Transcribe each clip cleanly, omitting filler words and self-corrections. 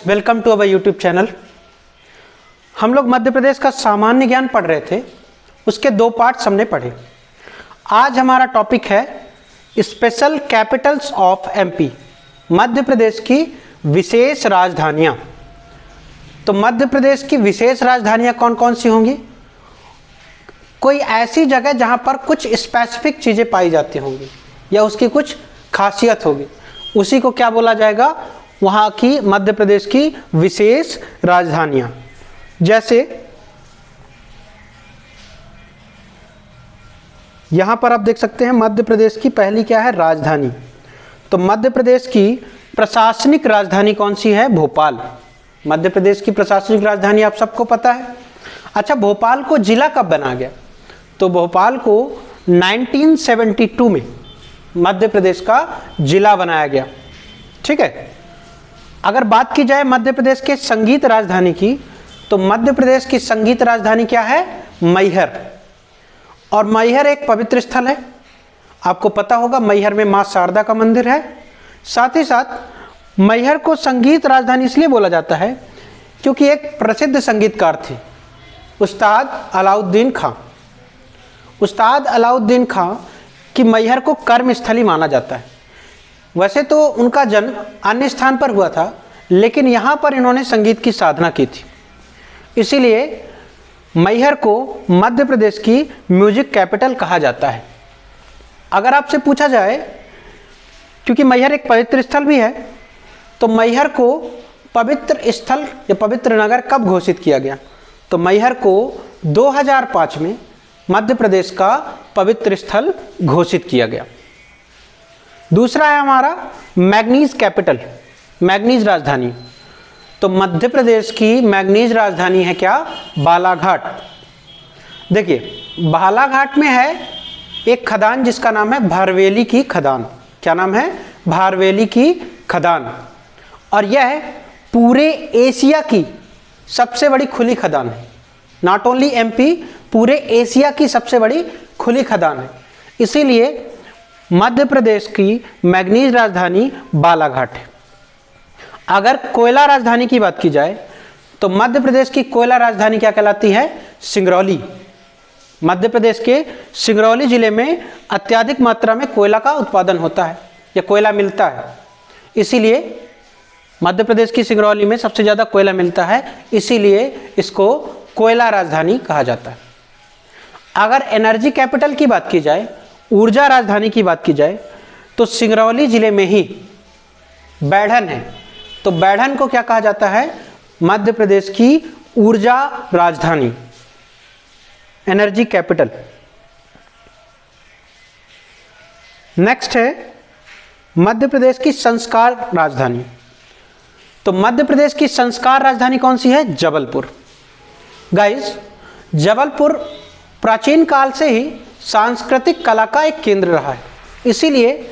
Welcome to our YouTube channel. हम लोग मध्य प्रदेश का सामान्य ज्ञान पढ़ रहे थे, उसके दो पार्ट्स हमने पढ़े। आज हमारा टॉपिक है special Capitals of MP, Madhya Pradesh की विशेष राजधानियाँ। तो मध्य प्रदेश की विशेष राजधानियाँ कौन कौन सी होंगी? कोई ऐसी जगह जहाँ पर कुछ स्पेसिफिक चीज़ें पाई जाती होंगी या उसकी कुछ खासियत होगी, उसी को क्या बोला जाएगा? वहाँ की मध्य प्रदेश की विशेष राजधानियाँ। जैसे यहाँ पर आप देख सकते हैं मध्य प्रदेश की पहली क्या है? राजधानी। तो मध्य प्रदेश की प्रशासनिक राजधानी कौन सी है? भोपाल। मध्य प्रदेश की प्रशासनिक राजधानी आप सबको पता है। अच्छा, भोपाल को जिला कब बना गया? तो भोपाल को 1972 में मध्य प्रदेश का जिला बनाया गया। ठीक है। अगर बात की जाए मध्य प्रदेश के संगीत राजधानी की, तो मध्य प्रदेश की संगीत राजधानी क्या है? मैहर। और मैहर एक पवित्र स्थल है, आपको पता होगा। मैहर में मां शारदा का मंदिर है। साथ ही साथ मैहर को संगीत राजधानी इसलिए बोला जाता है क्योंकि एक प्रसिद्ध संगीतकार थे, उस्ताद अलाउद्दीन खां। उस्ताद अलाउद्दीन खां की मैहर को कर्म स्थली माना जाता है। वैसे तो उनका जन्म अन्य स्थान पर हुआ था, लेकिन यहाँ पर इन्होंने संगीत की साधना की थी, इसीलिए मैहर को मध्य प्रदेश की म्यूजिक कैपिटल कहा जाता है। अगर आपसे पूछा जाए, क्योंकि मैहर एक पवित्र स्थल भी है, तो मैहर को पवित्र स्थल या पवित्र नगर कब घोषित किया गया? तो मैहर को 2005 में मध्य प्रदेश का पवित्र स्थल घोषित किया गया। दूसरा है हमारा मैग्नीज कैपिटल, मैग्नीज राजधानी। तो मध्य प्रदेश की मैग्नीज राजधानी है क्या? बालाघाट। देखिए, बालाघाट में है एक खदान जिसका नाम है भारवेली की खदान। क्या नाम है? भारवेली की खदान। और यह पूरे एशिया की सबसे बड़ी खुली खदान है। नॉट ओनली एमपी, पूरे एशिया की सबसे बड़ी खुली खदान है, इसीलिए मध्य प्रदेश की मैग्नीज राजधानी बालाघाट है। अगर कोयला राजधानी की बात की जाए, तो मध्य प्रदेश की कोयला राजधानी क्या कहलाती है? सिंगरौली। मध्य प्रदेश के सिंगरौली जिले में अत्यधिक मात्रा में कोयला का उत्पादन होता है या कोयला मिलता है, इसीलिए मध्य प्रदेश की सिंगरौली में सबसे ज़्यादा कोयला मिलता है, इसीलिए इसको कोयला राजधानी कहा जाता है। अगर एनर्जी कैपिटल की बात की जाए, ऊर्जा राजधानी की बात की जाए, तो सिंगरौली जिले में ही बैढ़न है। तो बैढ़न को क्या कहा जाता है? मध्य प्रदेश की ऊर्जा राजधानी, एनर्जी कैपिटल। नेक्स्ट है मध्य प्रदेश की संस्कार राजधानी। तो मध्य प्रदेश की संस्कार राजधानी कौन सी है? जबलपुर। गाइस, जबलपुर प्राचीन काल से ही सांस्कृतिक कला का एक केंद्र रहा है, इसीलिए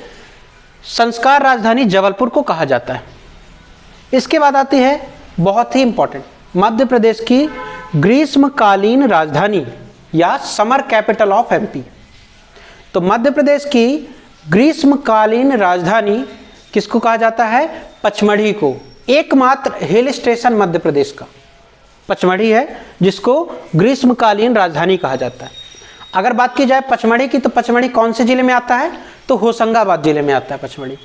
संस्कार राजधानी जबलपुर को कहा जाता है। इसके बाद आती है बहुत ही इंपॉर्टेंट, मध्य प्रदेश की ग्रीष्मकालीन राजधानी या समर कैपिटल ऑफ एमपी। तो मध्य प्रदेश की ग्रीष्मकालीन राजधानी किसको कहा जाता है? पचमढ़ी को। एकमात्र हिल स्टेशन मध्य प्रदेश का पचमढ़ी है, जिसको ग्रीष्मकालीन राजधानी कहा जाता है। अगर बात की जाए पचमढ़ी की, तो पचमढ़ी कौन से जिले में आता है? तो होशंगाबाद जिले में आता है पचमढ़ी।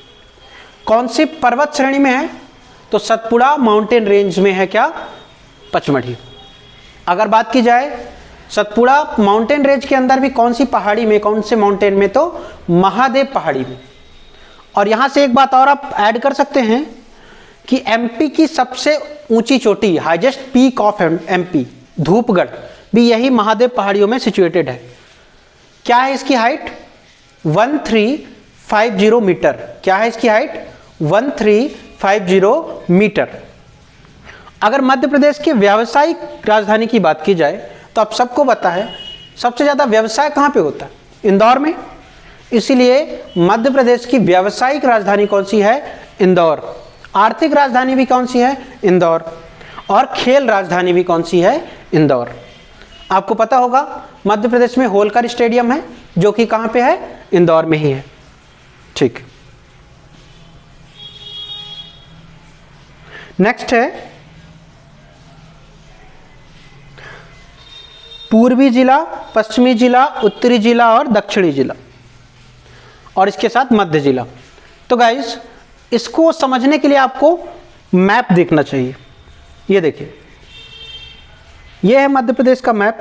कौन सी पर्वत श्रेणी में है? तो सतपुड़ा माउंटेन रेंज में है क्या? पचमढ़ी। अगर बात की जाए सतपुड़ा माउंटेन रेंज के अंदर भी कौन सी पहाड़ी में, कौन से माउंटेन में? तो महादेव पहाड़ी में। और यहाँ से एक बात और आप ऐड कर सकते हैं कि एमपी की सबसे ऊंची चोटी, highest peak of MP, Dhupgarh, भी यही महादेव पहाड़ियों में सिचुएटेड है। क्या है इसकी हाइट? 1350 मीटर। क्या है इसकी हाइट? 1350 मीटर। अगर मध्य प्रदेश की व्यावसायिक राजधानी की बात की जाए, तो आप सबको पता है सबसे ज़्यादा व्यवसाय कहाँ पे होता है? इंदौर में। इसीलिए मध्य प्रदेश की व्यावसायिक राजधानी कौन सी है? इंदौर। आर्थिक राजधानी भी कौन सी है? इंदौर। और खेल राजधानी भी कौन सी है? इंदौर। आपको पता होगा मध्य प्रदेश में होलकर स्टेडियम है, जो कि कहाँ पे है? इंदौर में ही है। ठीक। नेक्स्ट है पूर्वी जिला, पश्चिमी जिला, उत्तरी जिला और दक्षिणी जिला, और इसके साथ मध्य जिला। तो गाइस इसको समझने के लिए आपको मैप देखना चाहिए। ये देखिए, ये है मध्य प्रदेश का मैप,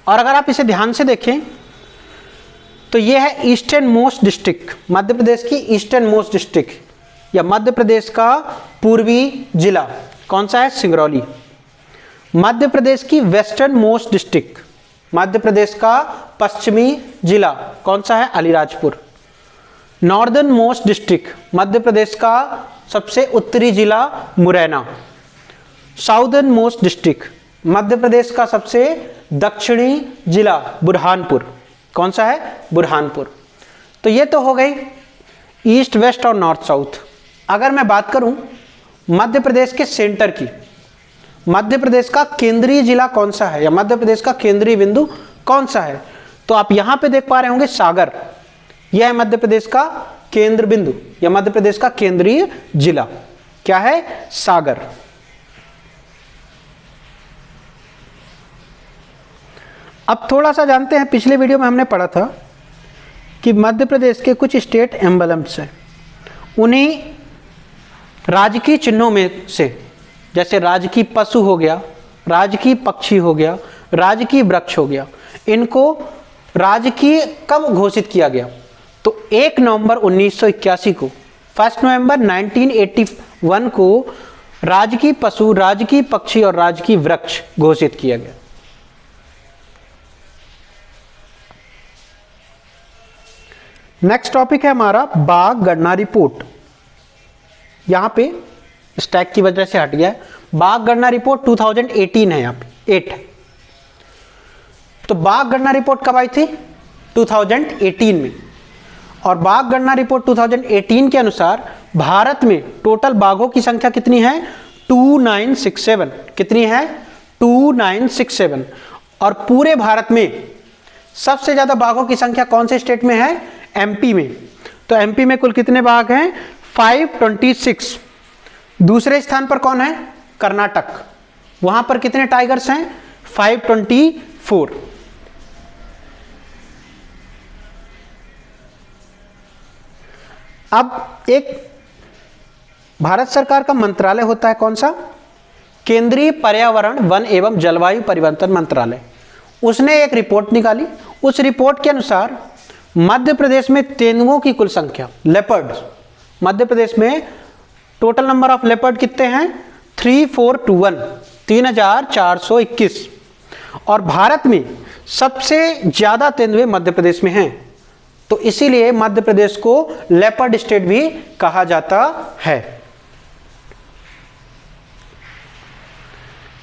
और अगर आप इसे ध्यान से देखें तो ये है eastern most district, Madhya Pradesh की ईस्टर्न मोस्ट डिस्ट्रिक्ट या मध्य प्रदेश का पूर्वी जिला कौन सा है? सिंगरौली। मध्य प्रदेश की western most district, Madhya Pradesh का पश्चिमी जिला कौन सा है? Alirajpur. Northern most district, Madhya Pradesh का सबसे उत्तरी जिला Morena. Southern most district, Madhya Pradesh का सबसे दक्षिणी जिला बुरहानपुर, कौन सा है? बुरहानपुर। तो ये तो हो गई ईस्ट, वेस्ट और नॉर्थ साउथ। अगर मैं बात करूं मध्य प्रदेश के सेंटर की, मध्य प्रदेश का केंद्रीय जिला कौन सा है या मध्य प्रदेश का केंद्रीय बिंदु कौन सा है, तो आप यहां पे देख पा रहे होंगे सागर। यह है मध्य प्रदेश का केंद्र बिंदु या मध्य प्रदेश का केंद्रीय जिला, क्या है? सागर। अब थोड़ा सा जानते हैं, पिछले वीडियो में हमने पढ़ा था कि मध्य प्रदेश के कुछ स्टेट एम्बलम्स हैं, उन्हीं राजकीय चिन्हों में से, जैसे राजकीय पशु हो गया, राजकीय पक्षी हो गया, राजकीय वृक्ष हो गया, इनको राजकीय कब घोषित किया गया? तो 1 नवंबर 1981 को, 1 नवंबर 1981 को राजकीय पशु, राजकीय पक्षी और राजकीय वृक्ष घोषित किया गया। नेक्स्ट टॉपिक है हमारा बाघ गणना रिपोर्ट। यहां पे स्टैक की वजह से हट गया है। बाघ गणना रिपोर्ट 2018 है, यहाँ पे 8 है। तो बाघ गणना रिपोर्ट कब आई थी? 2018 में। और बाघ गणना रिपोर्ट 2018 के अनुसार भारत में टोटल बाघों की संख्या कितनी है? 2967। कितनी है? 2967। और पूरे भारत में सबसे ज्यादा बाघों की संख्या कौन से स्टेट में है? एमपी में। तो एमपी में कुल कितने बाघ हैं? 526। दूसरे स्थान पर कौन है? कर्नाटक। वहां पर कितने टाइगर्स हैं? 524। अब एक भारत सरकार का मंत्रालय होता है, कौन सा? केंद्रीय पर्यावरण, वन एवं जलवायु परिवर्तन मंत्रालय। उसने एक रिपोर्ट निकाली। उस रिपोर्ट के अनुसार मध्य प्रदेश में तेंदुओं की कुल संख्या, लेपर्ड, मध्य प्रदेश में टोटल नंबर ऑफ लेपर्ड कितने हैं? 3421, 3421। और भारत में सबसे ज्यादा तेंदुए मध्य प्रदेश में हैं, तो इसीलिए मध्य प्रदेश को लेपर्ड स्टेट भी कहा जाता है।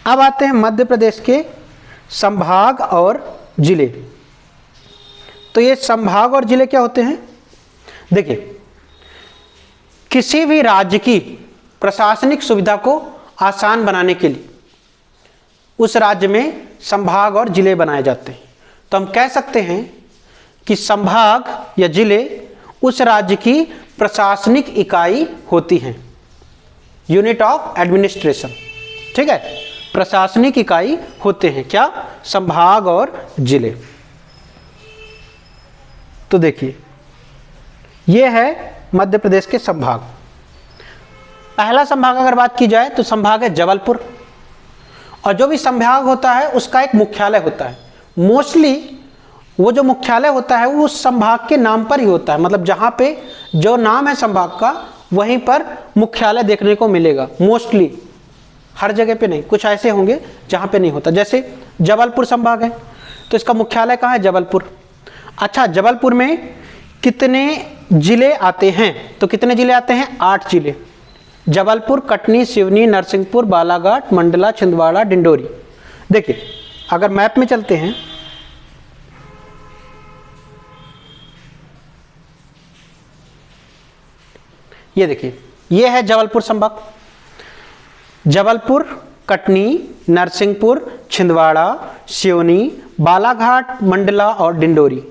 अब आते हैं मध्य प्रदेश के संभाग और जिले। तो ये संभाग और जिले क्या होते हैं? देखिए, किसी भी राज्य की प्रशासनिक सुविधा को आसान बनाने के लिए उस राज्य में संभाग और जिले बनाए जाते हैं। तो हम कह सकते हैं कि संभाग या जिले उस राज्य की प्रशासनिक इकाई होती हैं, यूनिट ऑफ एडमिनिस्ट्रेशन। ठीक है, प्रशासनिक इकाई होते हैं क्या? संभाग और जिले। तो देखिए, यह है मध्य प्रदेश के संभाग। पहला संभाग अगर बात की जाए तो संभाग है जबलपुर। और जो भी संभाग होता है उसका एक मुख्यालय होता है। मोस्टली वो जो मुख्यालय होता है वो उस संभाग के नाम पर ही होता है, मतलब जहां पे जो नाम है संभाग का वहीं पर मुख्यालय देखने को मिलेगा। मोस्टली, हर जगह पे नहीं, कुछ ऐसे होंगे जहां पे नहीं होता। जैसे जबलपुर संभाग है तो इसका मुख्यालय कहाँ है? जबलपुर। अच्छा, जबलपुर में कितने जिले आते हैं? तो कितने जिले आते हैं? 8 जिले। जबलपुर, कटनी, सिवनी, नरसिंहपुर, बालाघाट, मंडला, छिंदवाड़ा, डिंडोरी। देखिए, अगर मैप में चलते हैं ये देखिए, ये है जबलपुर संभाग। जबलपुर, कटनी, नरसिंहपुर, छिंदवाड़ा, सिवनी, बालाघाट, मंडला और डिंडोरी,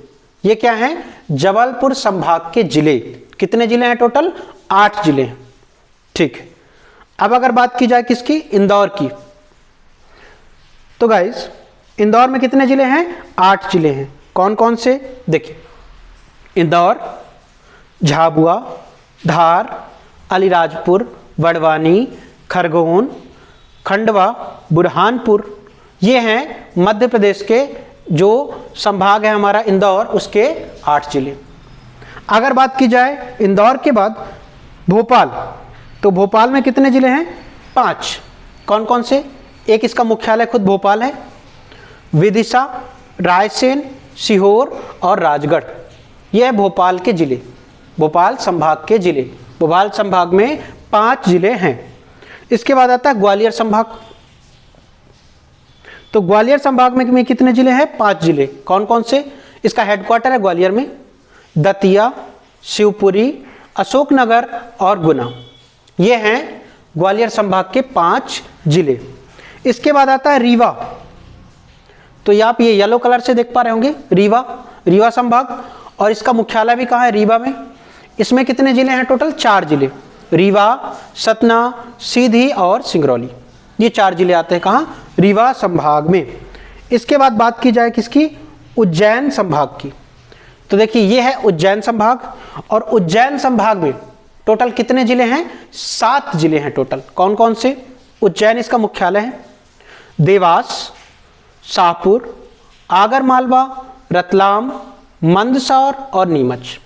ये क्या हैं? जबलपुर संभाग के जिले। कितने जिले हैं टोटल? 8 जिले हैं। ठीक है, अब अगर बात की जाए किसकी, इंदौर की, तो गाइस इंदौर में कितने जिले हैं, 8 जिले हैं। कौन कौन से, देखिए इंदौर, झाबुआ, धार, अलीराजपुर, बड़वानी, खरगोन, खंडवा, बुरहानपुर, ये हैं मध्य प्रदेश के जो संभाग है हमारा इंदौर, उसके 8 जिले। अगर बात की जाए इंदौर के बाद भोपाल, तो भोपाल में कितने जिले हैं, 5। कौन कौन से, एक इसका मुख्यालय खुद भोपाल है, विदिशा, रायसेन, सीहोर और राजगढ़, यह है भोपाल के जिले, भोपाल संभाग के जिले। भोपाल संभाग में 5 जिले हैं। इसके बाद आता है ग्वालियर संभाग, तो ग्वालियर संभाग में कितने जिले हैं, 5 जिले। कौन कौन से, इसका हेडक्वार्टर है ग्वालियर में, दतिया, शिवपुरी, अशोकनगर और गुना, ये हैं ग्वालियर संभाग के 5 जिले। इसके बाद आता है रीवा, तो ये आप ये येलो कलर से देख पा रहे होंगे, रीवा संभाग, और इसका मुख्यालय भी कहाँ है, रीवा में। इसमें कितने जिले हैं, टोटल 4 जिले, रीवा, सतना, सीधी और सिंगरौली, ये 4 जिले आते हैं कहाँ, रीवा संभाग में। इसके बाद बात की जाए किसकी, उज्जैन संभाग की, तो देखिए ये है उज्जैन संभाग, और उज्जैन संभाग में टोटल कितने जिले हैं, 7 जिले हैं टोटल। कौन कौन से, उज्जैन इसका मुख्यालय है, देवास, शाहपुर, आगरमालवा, रतलाम, मंदसौर और नीमच,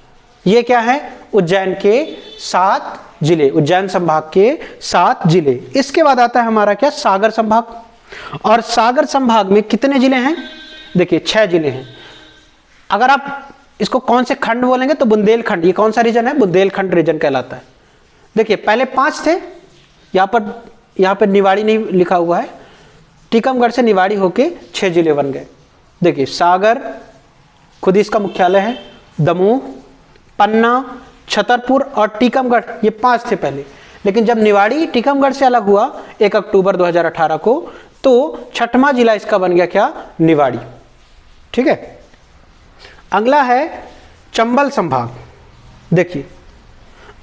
ये क्या है, उज्जैन के 7 जिले, उज्जैन संभाग के 7 जिले। इसके बाद आता है हमारा क्या, सागर संभाग, और सागर संभाग में कितने जिले हैं, देखिए 6 जिले हैं। अगर आप इसको कौन से खंड बोलेंगे तो बुंदेलखंड, ये कौन सा रीजन है, बुंदेलखंड रीजन कहलाता है। देखिए पहले 5 थे, यहाँ पर निवाड़ी नहीं लिखा हुआ है, टीकमगढ़ से निवाड़ी होके 6 जिले बन गए। देखिए सागर खुद इसका मुख्यालय है, दमोह, पन्ना, छतरपुर और टीकमगढ़, ये 5 थे पहले, लेकिन जब निवाड़ी टीकमगढ़ से अलग हुआ 1 अक्टूबर 2018 को, तो 6वां जिला इसका बन गया क्या, निवाड़ी। ठीक है, अगला है चंबल संभाग। देखिए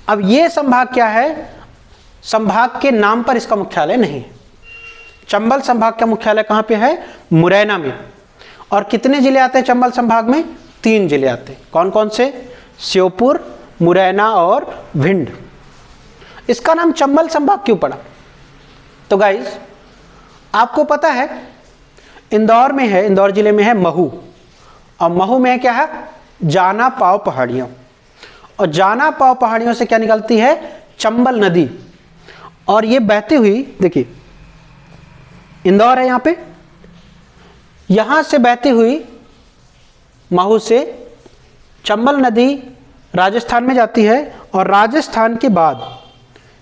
अब ये संभाग क्या है, संभाग के नाम पर इसका मुख्यालय नहीं है। चंबल संभाग का मुख्यालय कहाँ पे है, मुरैना में। और कितने जिले आते हैं चंबल संभाग में, 3 जिले आते हैं। कौन कौन से, श्योपुर, मुरैना और भिंड। इसका नाम चंबल संभाग क्यों पड़ा, तो गाइस आपको पता है इंदौर में है, इंदौर जिले में है महू, और महू में क्या है, जाना पाव पहाड़ियाँ, और जाना पाव पहाड़ियों से क्या निकलती है, चंबल नदी, और ये बहती हुई, देखिए इंदौर है यहाँ पे, यहाँ से बहती हुई महू से चंबल नदी राजस्थान में जाती है, और राजस्थान के बाद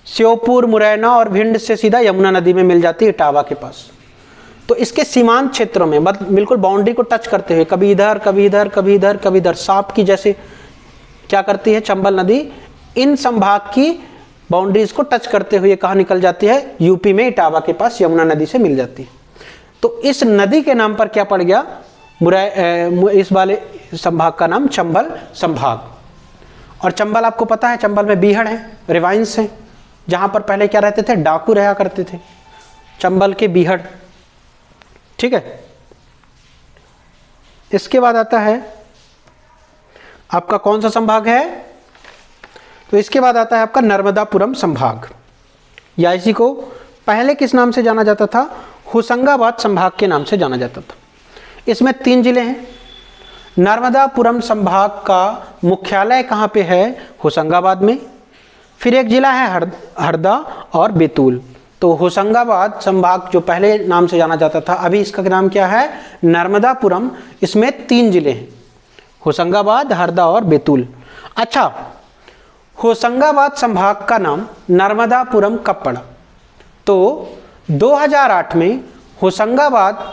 श्योपुर, मुरैना और भिंड से सीधा यमुना नदी में मिल जाती है इटावा के पास। तो इसके सीमांत क्षेत्रों में मतलब बिल्कुल बाउंड्री को टच करते हुए, कभी इधर कभी इधर कभी इधर कभी इधर, सांप की जैसे क्या करती है चंबल नदी, इन संभाग की बाउंड्रीज को टच करते हुए कहाँ निकल जाती है, यूपी में इटावा के पास यमुना नदी से मिल जाती है। तो इस नदी के नाम पर क्या पड़ गया, इस वाले संभाग का नाम चंबल संभाग। और चंबल आपको पता है, चंबल में बीहड़ है, रिवाइंस है, जहाँ पर पहले क्या रहते थे, डाकू रहा करते थे, चंबल के बीहड़। ठीक है, इसके बाद आता है आपका कौन सा संभाग है, तो इसके बाद आता है आपका नर्मदापुरम संभाग, या इसी को पहले किस नाम से जाना जाता था, होशंगाबाद संभाग के नाम से जाना जाता था। इसमें 3 जिले हैं। नर्मदापुरम संभाग का मुख्यालय कहाँ पे है, होशंगाबाद में। फिर एक जिला है हरदा और बैतूल। तो होशंगाबाद संभाग जो पहले नाम से जाना जाता था, अभी इसका नाम क्या है, नर्मदापुरम। इसमें 3 जिले हैं, होशंगाबाद, हरदा और बैतूल। अच्छा, होशंगाबाद संभाग का नाम नर्मदापुरम कब पड़ा, तो 2008 में होशंगाबाद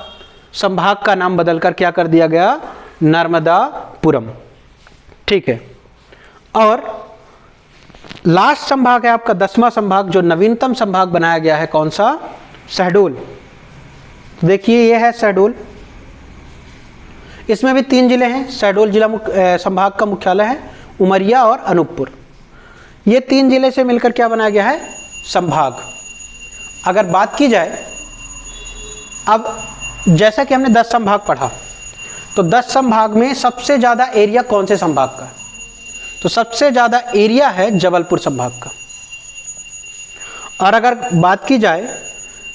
संभाग का नाम बदलकर क्या कर दिया गया, नर्मदापुरम। ठीक है, और लास्ट संभाग है आपका 10वां संभाग, जो नवीनतम संभाग बनाया गया है, कौन सा, शहडोल। देखिए ये है शहडोल, इसमें भी 3 जिले हैं। शहडोल जिला संभाग का मुख्यालय है उमरिया और अनूपपुर। ये 3 जिले से मिलकर क्या बनाया गया है? संभाग। अगर बात की जाए, अब जैसा कि हमने 10 संभाग पढ़ा, तो 10 संभाग में सबसे ज़्यादा एरिया कौन से संभाग का? तो सबसे ज़्यादा एरिया है जबलपुर संभाग का। और अगर बात की जाए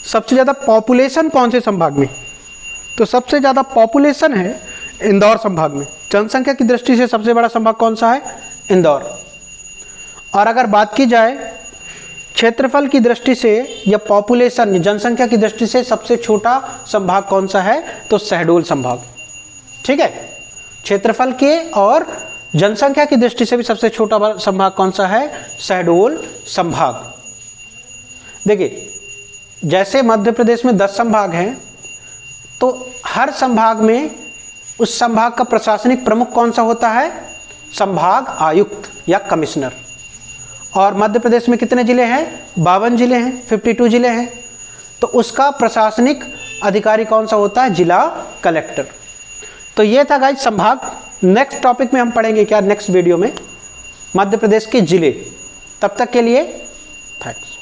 सबसे ज़्यादा पॉपुलेशन कौन से संभाग में, तो सबसे ज़्यादा पॉपुलेशन है इंदौर संभाग में। जनसंख्या की दृष्टि से सबसे बड़ा संभाग कौन सा है? इंदौर। और अगर बात की जाए क्षेत्रफल की दृष्टि से या पॉपुलेशन जनसंख्या की दृष्टि से सबसे छोटा संभाग कौन सा है? तो शहडोल संभाग। ठीक है, क्षेत्रफल के और जनसंख्या की दृष्टि से भी सबसे छोटा संभाग कौन सा है? शहडोल संभाग। देखिए, जैसे मध्य प्रदेश में 10 संभाग हैं, तो हर संभाग में उस संभाग का प्रशासनिक प्रमुख कौन सा होता है? संभाग आयुक्त या कमिश्नर। और मध्य प्रदेश में कितने जिले हैं? 52 जिले हैं, 52 जिले हैं। तो उसका प्रशासनिक अधिकारी कौन सा होता है? जिला कलेक्टर। तो ये था गाइस संभाग। नेक्स्ट टॉपिक में हम पढ़ेंगे क्या? नेक्स्ट वीडियो में मध्य प्रदेश के जिले। तब तक के लिए थैंक्स।